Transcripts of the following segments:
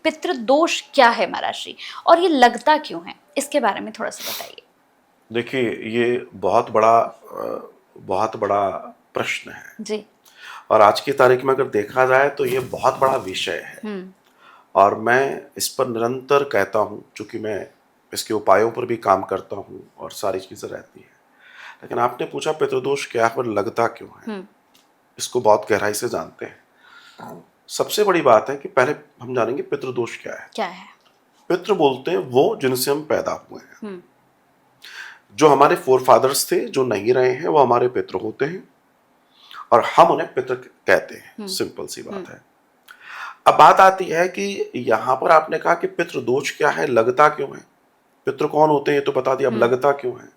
पितृदोष क्या है महाराज जी, और ये लगता क्यों है, इसके बारे में थोड़ा सा बताइए। देखिए, ये बहुत बड़ा प्रश्न है जी। और आज की तारीख में अगर देखा जाए तो ये बहुत बड़ा विषय है और मैं इस पर निरंतर कहता हूँ, चूंकि मैं इसके उपायों पर भी काम करता हूँ और सारी चीज़ें रहती हैं। लेकिन आपने पूछा पितृदोष क्या है और लगता क्यों है, इसको बहुत गहराई से जानते हैं। सबसे बड़ी बात है कि पहले हम जानेंगे पितृदोष क्या है। क्या है? पितृ बोलते हैं वो जिनसे हम पैदा हुए हैं, जो हमारे फोर फादर्स थे, जो नहीं रहे हैं, वो हमारे पितृ होते हैं और हम उन्हें पितृ कहते हैं। सिंपल सी बात है। अब बात आती है कि यहां पर आपने कहा कि पितृदोष क्या है, लगता क्यों है। पितृ कौन होते हैं तो बता दिया, अब लगता क्यों है।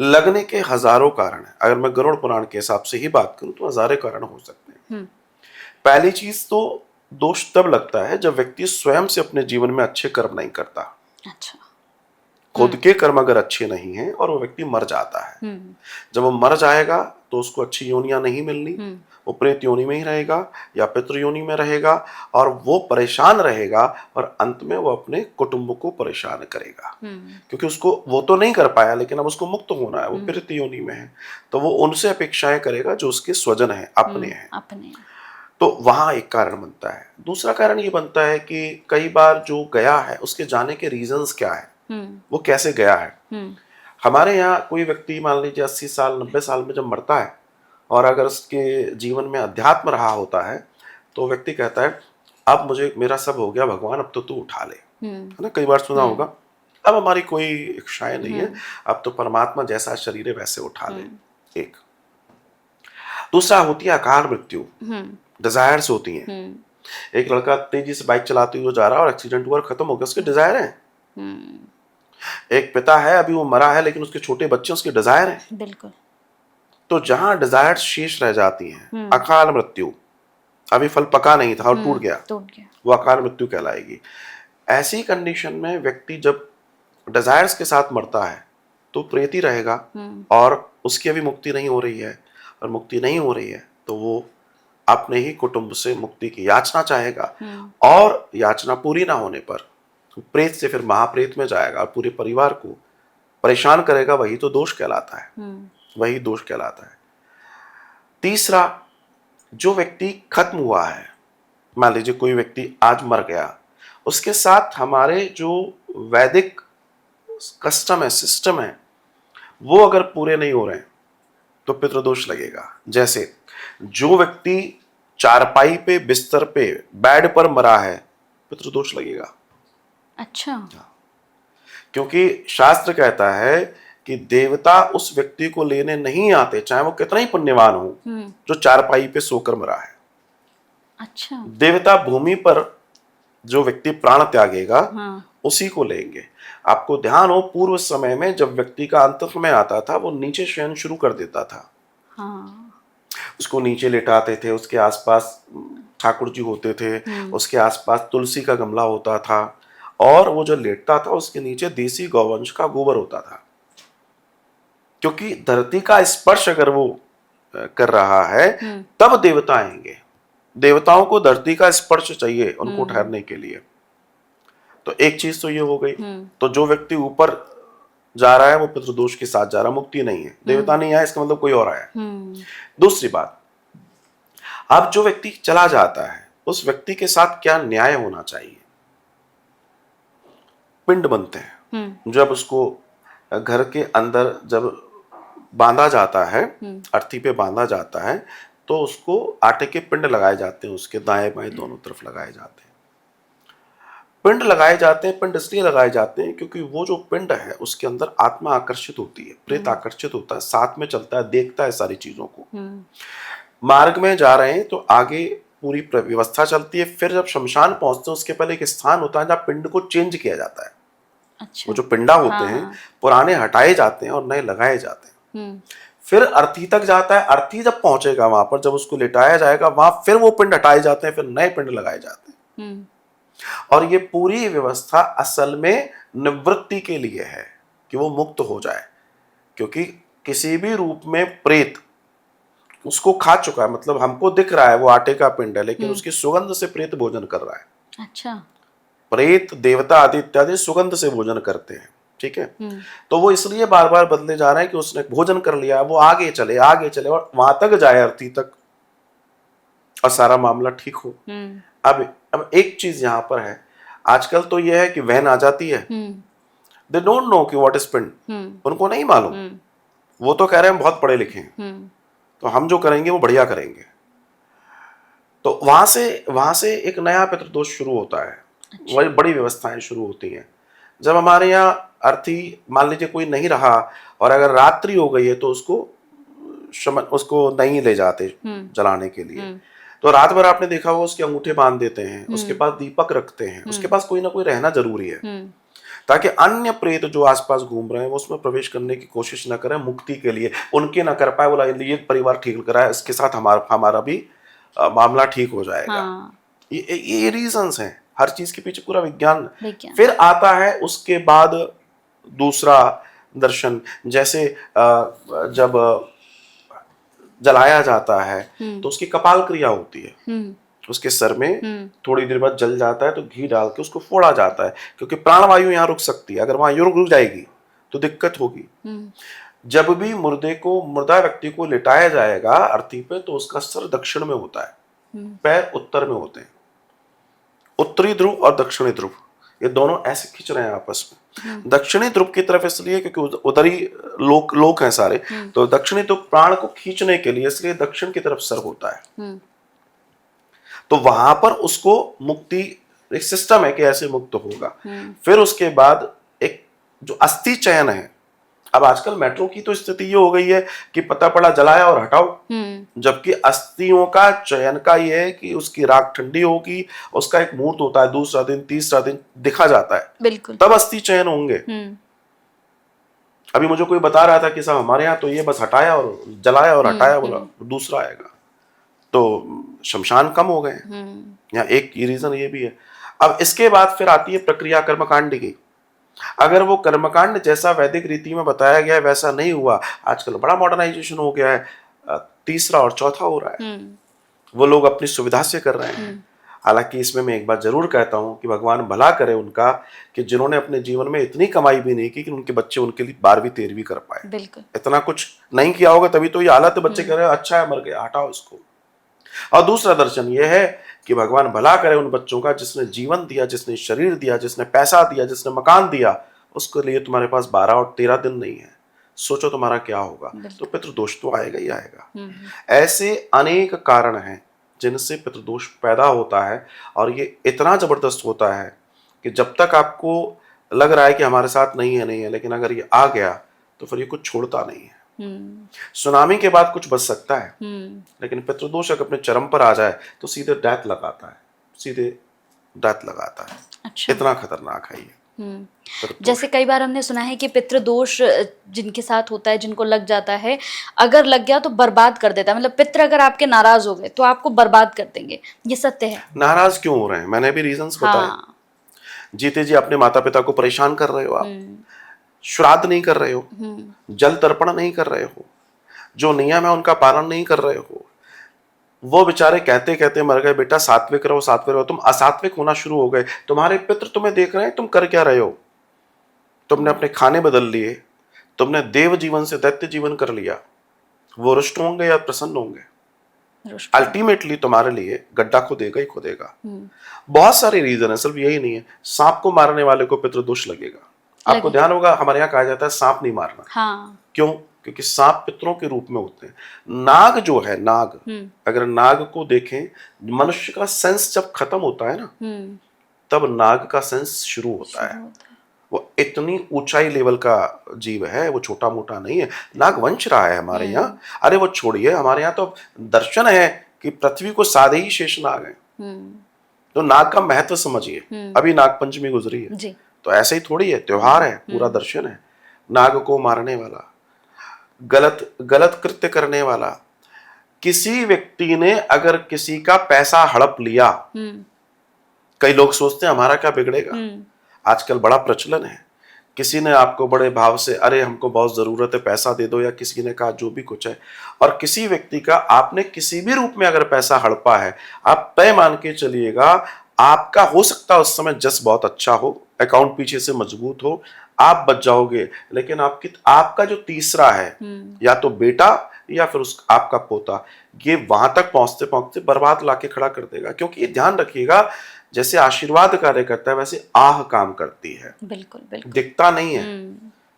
लगने के हजारों कारण है। अगर मैं गरुड़ पुराण के हिसाब से ही बात करूं तो हजारों कारण हो सकते हैं। पहली चीज तो दोष तब लगता है जब व्यक्ति स्वयं से अपने जीवन में अच्छे कर्म नहीं करता। अच्छा। खुद के कर्म अगर अच्छे नहीं हैं और वो व्यक्ति मर जाता है, जब वो मर जाएगा तो उसको अच्छी योनियां नहीं मिलनी, वो प्रेत योनि में ही रहेगा या पितृ योनि में रहेगा और वो परेशान रहेगा और अंत में वो अपने कुटुंब को परेशान करेगा, क्योंकि उसको वो तो नहीं कर पाया लेकिन अब उसको मुक्त होना है, वो प्रेत योनि में है, तो वो उनसे अपेक्षाएं करेगा जो उसके स्वजन है, अपने हैं। तो वहां एक कारण बनता है। दूसरा कारण ये बनता है कि कई बार जो गया है उसके जाने के रीजंस क्या है, वो कैसे गया है। हमारे यहाँ कोई व्यक्ति मान लीजिए 80 साल 90 साल में जब मरता है और अगर उसके जीवन में अध्यात्म रहा होता है तो व्यक्ति कहता है अब मुझे मेरा सब हो गया भगवान, अब तो तू उठा ले, है ना, कई बार सुना होगा। अब हमारी कोई इच्छाएं नहीं है, अब तो परमात्मा जैसा शरीर है वैसे उठा ले। एक दूसरा होती है अकाल मृत्यु, डिजायर्स होती हैं। एक लड़का तेजी से बाइक चलाते हुए जा रहा है और एक्सीडेंट हुआ और खत्म हो गया, उसके डिजायर है। एक पिता है, अभी वो मरा है लेकिन उसके छोटे बच्चे, उसके डिजायर हैं। बिल्कुल। तो जहां डिजायर शेष रह जाती हैं, अकाल मृत्यु, अभी फल पका नहीं था और टूट गया, वो अकाल मृत्यु कहलाएगी। ऐसी कंडीशन में व्यक्ति जब डिजायर्स के साथ मरता है तो प्रेत ही रहेगा और उसकी अभी मुक्ति नहीं हो रही है, और मुक्ति नहीं हो रही है तो वो अपने ही कुटुंब से मुक्ति की याचना चाहेगा और याचना पूरी ना होने पर प्रेत से फिर महाप्रेत में जाएगा और पूरे परिवार को परेशान करेगा। वही तो दोष कहलाता है, वही दोष कहलाता है। तीसरा, जो व्यक्ति खत्म हुआ है, मान लीजिए कोई व्यक्ति आज मर गया, उसके साथ हमारे जो वैदिक कस्टम है, सिस्टम है, वो अगर पूरे नहीं हो रहे तो पितृदोष लगेगा। जैसे जो व्यक्ति चारपाई पे, बिस्तर पे, बेड पर मरा है, पितृदोष लगेगा। अच्छा। क्योंकि शास्त्र कहता है कि देवता उस व्यक्ति को लेने नहीं आते, चाहे वो कितना ही पुण्यवान हो, जो चारपाई पे सोकर मरा है। अच्छा। देवता भूमि पर जो व्यक्ति प्राण त्यागेगा, उसी को लेंगे। आपको ध्यान हो, पूर्व समय में जब व्यक्ति का अंत में आता था, वो नीचे शयन शुरू कर देता था। उसको नीचे लेटाते थे, उसके आसपास ठाकुर जी होते थे, उसके आसपास तुलसी का गमला होता था और वो जो लेटता था उसके नीचे देसी गौवंश का गोबर होता था। क्योंकि धरती का स्पर्श अगर वो कर रहा है तब देवता आएंगे। देवताओं को धरती का स्पर्श चाहिए उनको ठहरने के लिए। तो एक चीज तो ये हो गई। तो जो व्यक्ति ऊपर जा रहा है वो पितृदोष के साथ जा रहा है, मुक्ति नहीं है, देवता नहीं आया, इसका मतलब कोई और आया। दूसरी बात, अब जो व्यक्ति चला जाता है उस व्यक्ति के साथ क्या न्याय होना चाहिए। पिंड बनते हैं, जब उसको घर के अंदर जब बांधा जाता है, अर्थी पे बांधा जाता है, तो उसको आटे के पिंड लगाए जाते हैं, उसके दाएं बाएं दोनों तरफ लगाए जाते हैं। पिंड लगाए जाते हैं, पिंड इसलिए लगाए जाते हैं क्योंकि वो जो पिंड है उसके अंदर आत्मा आकर्षित होती है, प्रेत आकर्षित होता है, साथ में चलता है, देखता है सारी चीजों को। मार्ग में जा रहे हैं तो आगे पूरी व्यवस्था चलती है, फिर जब शमशान पहुंचते हैं उसके पहले एक स्थान होता है जहाँ पिंड को चेंज किया जाता है। अच्छा। वो जो पिंडा होते हैं पुराने हटाए जाते हैं और नए लगाए जाते हैं। फिर अर्थी तक जाता है, अर्थी जब पहुंचेगा वहां पर, जब उसको लिटाया जाएगा वहां फिर वो पिंड हटाए जाते हैं, फिर नए पिंड लगाए जाते हैं। और ये पूरी व्यवस्था असल में निवृत्ति के लिए है कि वो मुक्त हो जाए, क्योंकि किसी भी रूप में प्रेत उसको खा चुका है, मतलब हमको दिख रहा है वो आटे का पिंड है लेकिन उसकी सुगंध से प्रेत भोजन कर रहा है। अच्छा। प्रेत देवता आदि इत्यादि सुगंध से भोजन करते हैं, ठीक है। तो वो इसलिए बार बार बदले जा रहे हैं कि उसने भोजन कर लिया, वो आगे चले और वहां तक जाए, अर्थी तक, और सारा मामला ठीक हो। अब एक चीज यहां पर है, आजकल तो यह है कि वहन आ जाती है, दे डोंट नो कि व्हाट इज पिंड, उनको नहीं मालूम। वो तो कह रहे हैं हम बहुत पढ़े लिखे हैं, तो हम जो करेंगे वो बढ़िया करेंगे। तो वहां से एक नया पितृदोष शुरू होता है। अच्छा। वही बड़ी व्यवस्थाएं शुरू होती हैं। जब हमारे यहाँ अर्थी मान लीजिए कोई नहीं रहा और अगर रात्रि हो गई है तो उसको नहीं ले जाते जलाने के लिए। तो रात भर आपने देखा होगा उसके अंगूठे बांध देते हैं, उसके पास दीपक रखते हैं, उसके पास कोई ना कोई रहना जरूरी है, ताकि अन्य प्रेत जो आसपास घूम रहे हैं वो उसमें प्रवेश करने की कोशिश न करें मुक्ति के लिए, उनके ना कर पाए, बोला ये परिवार ठीक कराए, इसके साथ हमारा भी मामला ठीक हो जाएगा। हाँ। ये रीजंस हैं, हर चीज के पीछे पूरा विज्ञान। फिर आता है उसके बाद दूसरा दर्शन, जैसे जब जलाया जाता है तो उसकी कपाल क्रिया होती है, उसके सर में थोड़ी देर बाद जल जाता है तो घी डाल के उसको फोड़ा जाता है, क्योंकि प्राणवायु यहाँ रुक सकती है, अगर वहां रुक जाएगी तो दिक्कत होगी। जब भी मुर्दा व्यक्ति को लिटाया जाएगा अर्थी पे, तो उसका सर दक्षिण में होता है, पैर उत्तर में होते हैं। उत्तरी ध्रुव और दक्षिणी ध्रुव ये दोनों ऐसे खींच रहे हैं आपस में। दक्षिणी ध्रुव की तरफ इसलिए क्योंकि उधर ही लोक हैं सारे, तो दक्षिणी ध्रुव प्राण को खींचने के लिए, इसलिए दक्षिण की तरफ सर होता है। तो वहां पर उसको मुक्ति, एक सिस्टम है कि ऐसे मुक्त होगा। फिर उसके बाद एक जो अस्थि चयन है, अब आजकल मेट्रो की तो स्थिति ये हो गई है कि पता पड़ा जलाया और हटाओ, जबकि अस्थियों का चयन का ये है कि उसकी राख ठंडी होगी, उसका एक मुहूर्त होता है, दूसरा दिन तीसरा दिन दिखा जाता है, बिल्कुल, तब अस्थि चयन होंगे। अभी मुझे कोई बता रहा था कि साहब हमारे यहाँ तो ये बस हटाया और जलाया और हटाया, बोला दूसरा आएगा, तो शमशान कम हो गए। यहाँ एक रीजन ये भी है। अब इसके बाद फिर आती है प्रक्रिया कर्मकांड की। अगर वो कर्मकांड जैसा वैदिक रीति में बताया गया है वैसा नहीं हुआ, आजकल बड़ा मॉडर्नाइजेशन हो गया है, तीसरा और चौथा हो रहा है, वो लोग अपनी सुविधा से कर रहे हैं। हालांकि इसमें मैं एक बात जरूर कहता हूं कि भगवान भला करे उनका, कि जिन्होंने अपने जीवन में इतनी कमाई भी नहीं की कि उनके बच्चे उनके लिए 12वीं 13वीं कर पाए। बिल्कुल, इतना इतना कुछ नहीं किया होगा तभी तो ये हालत है, बच्चे कह रहे हैं अच्छा है मर गया हटाओ इसको। और दूसरा दर्शन ये है कि भगवान भला करे उन बच्चों का जिसने जीवन दिया, जिसने शरीर दिया, जिसने पैसा दिया, जिसने मकान दिया, उसके लिए तुम्हारे पास 12 और 13 दिन नहीं है, सोचो तुम्हारा क्या होगा। तो पितृदोष तो आएगा ही आएगा। ऐसे अनेक कारण हैं जिनसे पितृदोष पैदा होता है, और ये इतना जबरदस्त होता है कि जब तक आपको लग रहा है कि हमारे साथ नहीं है, लेकिन अगर ये आ गया तो फिर ये कुछ छोड़ता नहीं है। सुनामी के बाद कुछ बच सकता है, लेकिन पितृदोष अगर अपने चरम पर आ जाए तो सीधे डेथ लगाता है, सीधे डेथ लगाता है। अच्छा। इतना खतरनाक है ये। जैसे कई बार हमने सुना है कि पितृदोष जिनके साथ होता है, जिनको लग जाता है, अगर लग गया तो बर्बाद कर देता है, मतलब पितृ अगर आपके नाराज हो गए तो आपको बर्बाद कर देंगे, ये सत्य है? नाराज क्यों हो रहे हैं, मैंने भी रीजंस बताए। जीते जी अपने माता पिता को परेशान कर रहे हो आप, श्राद्ध नहीं कर रहे हो, जल तर्पण नहीं कर रहे हो, जो नियम है उनका पालन नहीं कर रहे हो। वो बेचारे कहते कहते मर गए, बेटा सात्विक रहो सात्विक रहो, तुम असात्विक होना शुरू हो गए। तुम्हारे पितृ तुम्हें देख रहे हैं, तुम कर क्या रहे हो? तुमने अपने खाने बदल लिए, तुमने देव जीवन से दैत्य जीवन कर लिया। वो रुष्ट होंगे या प्रसन्न होंगे? अल्टीमेटली तुम्हारे लिए गड्ढा खुदेगा ही खुदेगा। बहुत सारे रीजन है, सिर्फ यही नहीं है। सांप को मारने वाले को पितृदोष लगेगा। आपको ध्यान होगा हमारे यहाँ कहा जाता है सांप नहीं मारना। हाँ। क्यों? क्योंकि सांप पितरों के रूप में होते हैं। नाग जो है, नाग, अगर नाग को देखें, मनुष्य का सेंस जब खत्म होता है ना, तब नाग का सेंस शुरू होता है। वो इतनी ऊंचाई लेवल का जीव है, वो छोटा मोटा नहीं है। नाग वंश रहा है हमारे यहाँ। अरे वो छोड़िए, हमारे यहाँ तो दर्शन है कि पृथ्वी को साधे ही शेष नाग है। तो नाग का महत्व समझिए। अभी नाग पंचमी गुजरी है जी। तो ऐसे ही थोड़ी है, त्योहार है, पूरा दर्शन है। नाग को मारने वाला, गलत कृत्य करने वाला, किसी व्यक्ति ने अगर किसी का पैसा हड़प लिया, कई लोग सोचते हैं हमारा क्या बिगड़ेगा। आजकल बड़ा प्रचलन है, किसी ने आपको बड़े भाव से अरे हमको बहुत जरूरत है पैसा दे दो, या किसी ने कहा जो भी कुछ है, और किसी व्यक्ति का आपने किसी भी रूप में अगर पैसा हड़पा है, आप तय मान के चलिएगा आपका हो सकता है उस समय जस बहुत अच्छा हो, अकाउंट पीछे से मजबूत हो, आप बच जाओगे, लेकिन आपका जो तीसरा है, या तो बेटा या फिर उस आपका पोता, ये वहां तक पहुंचते पहुंचते बर्बाद लाके खड़ा कर देगा। क्योंकि ये ध्यान रखिएगा, जैसे आशीर्वाद कार्य करता है वैसे आह काम करती है, बिल्कुल बिल्कुल। दिखता नहीं है,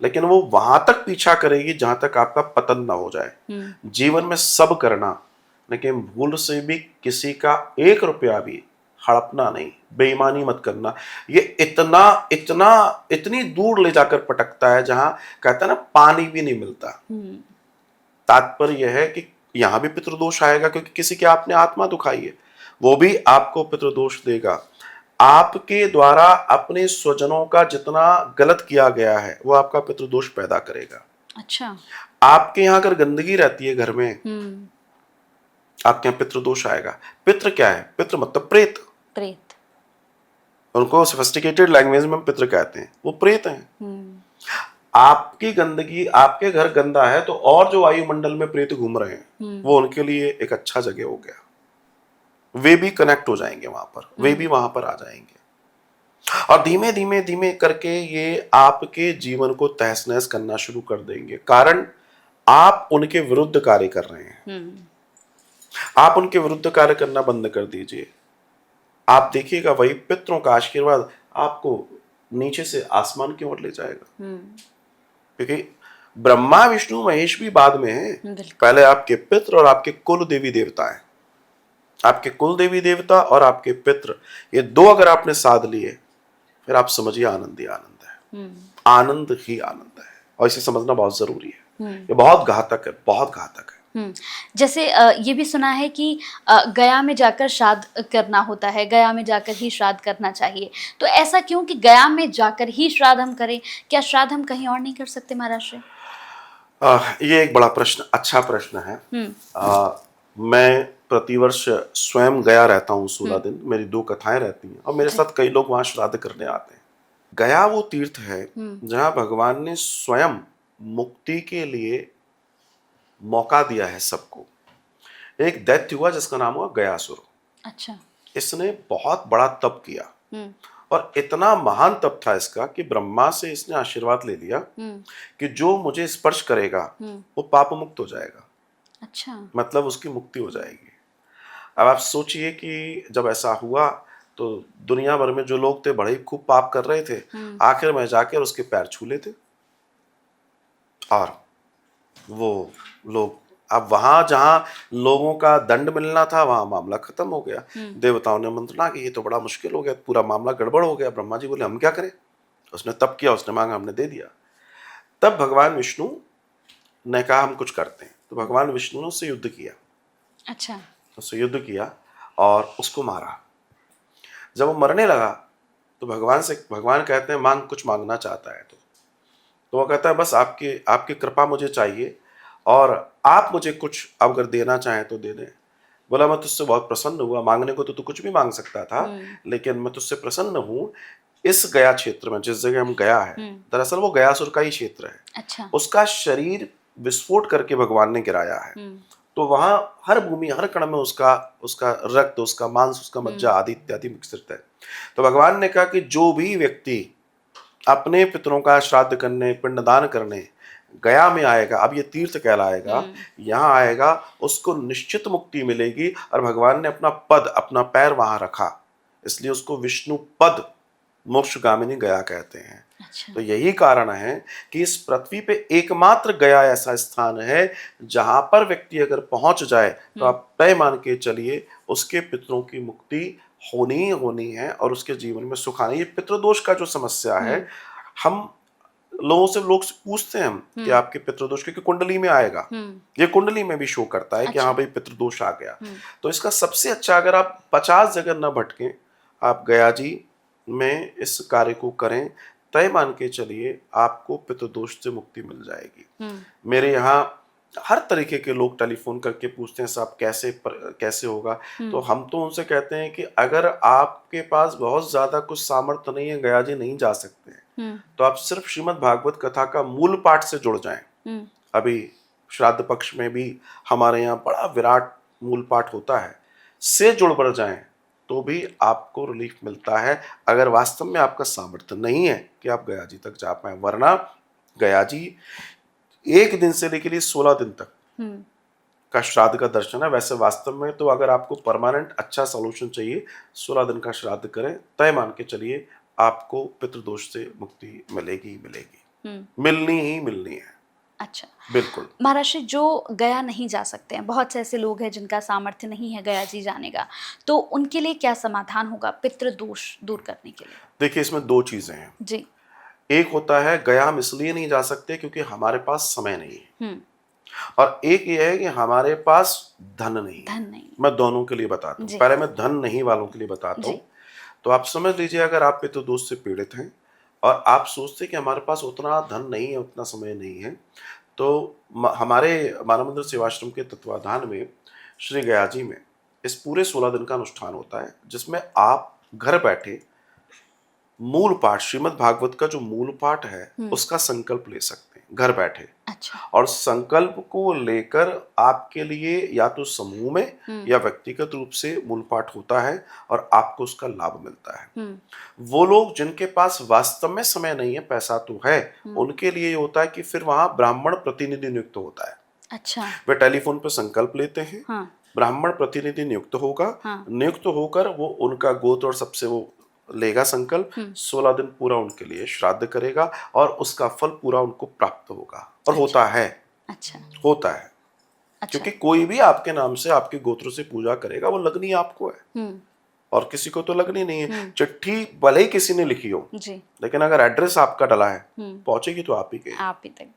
लेकिन वो वहां तक पीछा करेगी जहां तक आपका पतन ना हो जाए। जीवन में सब करना, लेकिन भूल से भी किसी का 1 रुपया भी हड़पना नहीं, बेईमानी मत करना। ये इतना इतना इतनी दूर ले जाकर पटकता है जहां कहता है ना पानी भी नहीं मिलता। तात्पर्य यह है कि यहां भी पितृदोष आएगा, क्योंकि किसी की आपने आत्मा दुखाई है, वो भी आपको पितृदोष देगा। आपके द्वारा अपने स्वजनों का जितना गलत किया गया है वो आपका पितृदोष पैदा करेगा। अच्छा। आपके यहाँ अगर गंदगी रहती है घर में, आपके यहाँ पितृदोष आएगा। पितृ क्या है? पितृ मतलब प्रेत। प्रेत। उनको सोफिस्टिकेटेड लैंग्वेज में पितृ कहते हैं, वो प्रेत हैं। आपकी गंदगी, आपके घर गंदा है तो और जो वायुमंडल में प्रेत घूम रहे हैं वो उनके लिए एक अच्छा जगह हो गया। वे भी कनेक्ट हो जाएंगे वहां पर, वे भी वहां पर आ जाएंगे, और धीमे धीमे धीमे करके ये आपके जीवन को तहस नहस करना शुरू कर देंगे। कारण आप उनके विरुद्ध कार्य कर रहे हैं। आप उनके विरुद्ध कार्य करना बंद कर दीजिए। आप देखिएगा वही पितरों का आशीर्वाद आपको नीचे से आसमान की ओर ले जाएगा। क्योंकि ब्रह्मा विष्णु महेश भी बाद में है, पहले आपके पितृ और आपके कुल देवी देवता है। आपके कुल देवी देवता और आपके पितृ, ये दो अगर आपने साध लिए, फिर आप समझिए आनंद ही आनंद है। आनंद ही आनंद है, और इसे समझना बहुत जरूरी है। ये बहुत घातक है, बहुत घातक है। जैसे ये भी सुना है कि गया में जाकर श्राद्ध करना होता है, गया में जाकर ही श्राद्ध करना चाहिए। तो ऐसा क्यों कि गया में जाकर ही श्राद्ध हम करें? क्या श्राद्ध हम कहीं और नहीं कर सकते महाराज जी? ये एक बड़ा प्रश्न, अच्छा प्रश्न है। मैं प्रतिवर्ष स्वयं गया रहता हूँ 16 दिन। मेरी 2 कथाएं रहती हैं और मेरे साथ कई लोग वहां श्राद्ध करने आते हैं। गया वो तीर्थ है जहां भगवान ने स्वयं मुक्ति के लिए मौका दिया है सबको। एक दैत्य हुआ जिसका नाम हुआ गयासुर। अच्छा। इसने बहुत बड़ा तप किया, और इतना महान तप था इसका कि ब्रह्मा से इसने आशीर्वाद ले लिया कि जो मुझे स्पर्श करेगा वो पाप मुक्त हो जाएगा। अच्छा। मतलब उसकी मुक्ति हो जाएगी। अब आप सोचिए कि जब ऐसा हुआ तो दुनिया भर में जो लोग थे बड़े खूब पाप कर रहे थे, आखिर में जाकर उसके पैर छू लेते, और वो लोग, अब वहां जहां लोगों का दंड मिलना था वहां मामला खत्म हो गया। देवताओं ने मंत्रणा की, ये तो बड़ा मुश्किल हो गया, पूरा मामला गड़बड़ हो गया। ब्रह्मा जी बोले हम क्या करें? उसने तप किया, उसने मांगा, हमने दे दिया। तब भगवान विष्णु ने कहा हम कुछ करते हैं, तो भगवान विष्णु ने उससे युद्ध किया। अच्छा। उससे युद्ध किया और उसको मारा। जब वो मरने लगा तो भगवान कहते हैं मांग, कुछ मांगना चाहता है तो वो कहता है बस आपकी कृपा मुझे चाहिए, और आप मुझे कुछ अगर देना चाहें तो दे दें। बोला मैं तुझसे बहुत प्रसन्न हुआ, मांगने को तो तू कुछ भी मांग सकता था, लेकिन मैं तुझसे प्रसन्न हूँ। इस गया क्षेत्र में, जिस जगह हम गया है, दरअसल वो गयासुर का ही क्षेत्र है। अच्छा। उसका शरीर विस्फोट करके भगवान ने गिराया है। तो वहां हर भूमि, हर कण में उसका रक्त, उसका मांस, उसका मज्जा आदि इत्यादि मिश्रित है। तो भगवान ने कहा कि जो भी व्यक्ति अपने पितरों का श्राद्ध करने, पिंडदान करने गया में आएगा, अब ये तीर्थ कहलाएगा, यहाँ आएगा, उसको निश्चित मुक्ति मिलेगी। और भगवान ने अपना पद, अपना पैर वहां रखा, इसलिए उसको विष्णु पद मोक्षगामिनी गया कहते हैं। अच्छा। तो यही कारण है कि इस पृथ्वी पे एकमात्र गया ऐसा स्थान है जहां पर व्यक्ति अगर पहुंच जाए तो आप तय मान के चलिए उसके पितरों की मुक्ति होनी ही होनी है, और उसके जीवन में सुख आना। ये पितृदोष का जो समस्या है, हम लोग पूछते हैं कि आपके पितृदोष, क्योंकि कुंडली में आएगा, ये कुंडली में भी शो करता है कि हाँ भाई पितृदोष आ गया। तो इसका सबसे अच्छा, अगर आप 50 जगह न भटकें, आप गया जी में इस कार्य को करें, तय मान के चलिए आपको पितृदोष से मुक्ति मिल जाएगी। मेरे यहाँ हर तरीके के लोग टेलीफोन करके पूछते हैं साहब कैसे होगा। तो हम तो उनसे कहते हैं कि अगर आपके पास बहुत ज्यादा कुछ सामर्थ्य नहीं है, गया जी नहीं जा सकते हैं, तो आप सिर्फ श्रीमद् भागवत कथा का मूल पाठ से जुड़ जाएं। अभी श्राद्ध पक्ष में भी हमारे यहाँ बड़ा विराट मूल पाठ होता है, से जुड़ बढ़ जाएं, तो भी आपको रिलीफ मिलता है, अगर वास्तव में आपका सामर्थ्य नहीं है कि आप गया जी तक जा पाए। वरना गया जी 1 दिन से लेकर 16 दिन तक का श्राद्ध का दर्शन है। वैसे वास्तव में तो अगर आपको परमानेंट अच्छा सॉल्यूशन चाहिए, 16 दिन का श्राद्ध करें, तय मान के चलिए आपको पितृदोष से मुक्ति मिलेगी ही मिलेगी, मिलनी ही मिलनी है। अच्छा, बिल्कुल। महाराज जी, जो गया नहीं जा सकते हैं, बहुत से ऐसे लोग हैं जिनका सामर्थ्य नहीं है गया जी जाने का, तो उनके लिए क्या समाधान होगा पितृदोष दूर करने के लिए? देखिए, इसमें 2 चीजें हैं जी। एक होता है गया हम इसलिए नहीं जा सकते क्योंकि हमारे पास समय नहीं है, और एक ये है कि हमारे पास धन नहीं है। मैं दोनों के लिए बताता हूँ। पहले मैं धन नहीं वालों के लिए बताता हूँ। तो आप समझ लीजिए, अगर आप पितृदोष से पीड़ित हैं और आप सोचते हैं कि हमारे पास उतना धन नहीं है, उतना समय नहीं है, तो हमारे मानव मंदिर सेवाश्रम के तत्वाधान में श्री गया जी में इस पूरे 16 दिन का अनुष्ठान होता है, जिसमें आप घर बैठे मूल पाठ, श्रीमद् भागवत का जो मूल पाठ है उसका संकल्प ले सकते हैं घर बैठे। अच्छा। और संकल्प को लेकर आपके लिए या तो समूह में या व्यक्तिगत रूप से मूल पाठ होता है और आपको उसका लाभ मिलता है। वो लोग जिनके पास वास्तव में समय नहीं है, पैसा तो है, उनके लिए ये होता है कि फिर वहां ब्राह्मण प्रतिनिधि नियुक्त होता है। अच्छा। वे टेलीफोन पर संकल्प लेते हैं। ब्राह्मण प्रतिनिधि नियुक्त होगा। नियुक्त होकर वो उनका गोत्र और सबसे वो लेगा संकल्प, 16 दिन पूरा उनके लिए श्राद्ध करेगा और उसका फल पूरा उनको प्राप्त होगा। और अच्छा। होता है। अच्छा। होता है। अच्छा। क्योंकि कोई भी आपके नाम से, आपके गोत्र से पूजा करेगा, वो लगनी आपको है और किसी को तो लगनी नहीं है। चिट्ठी भले ही किसी ने लिखी हो, जी, लेकिन अगर एड्रेस आपका डला है, पहुंचेगी तो आप ही के। आप ही तक।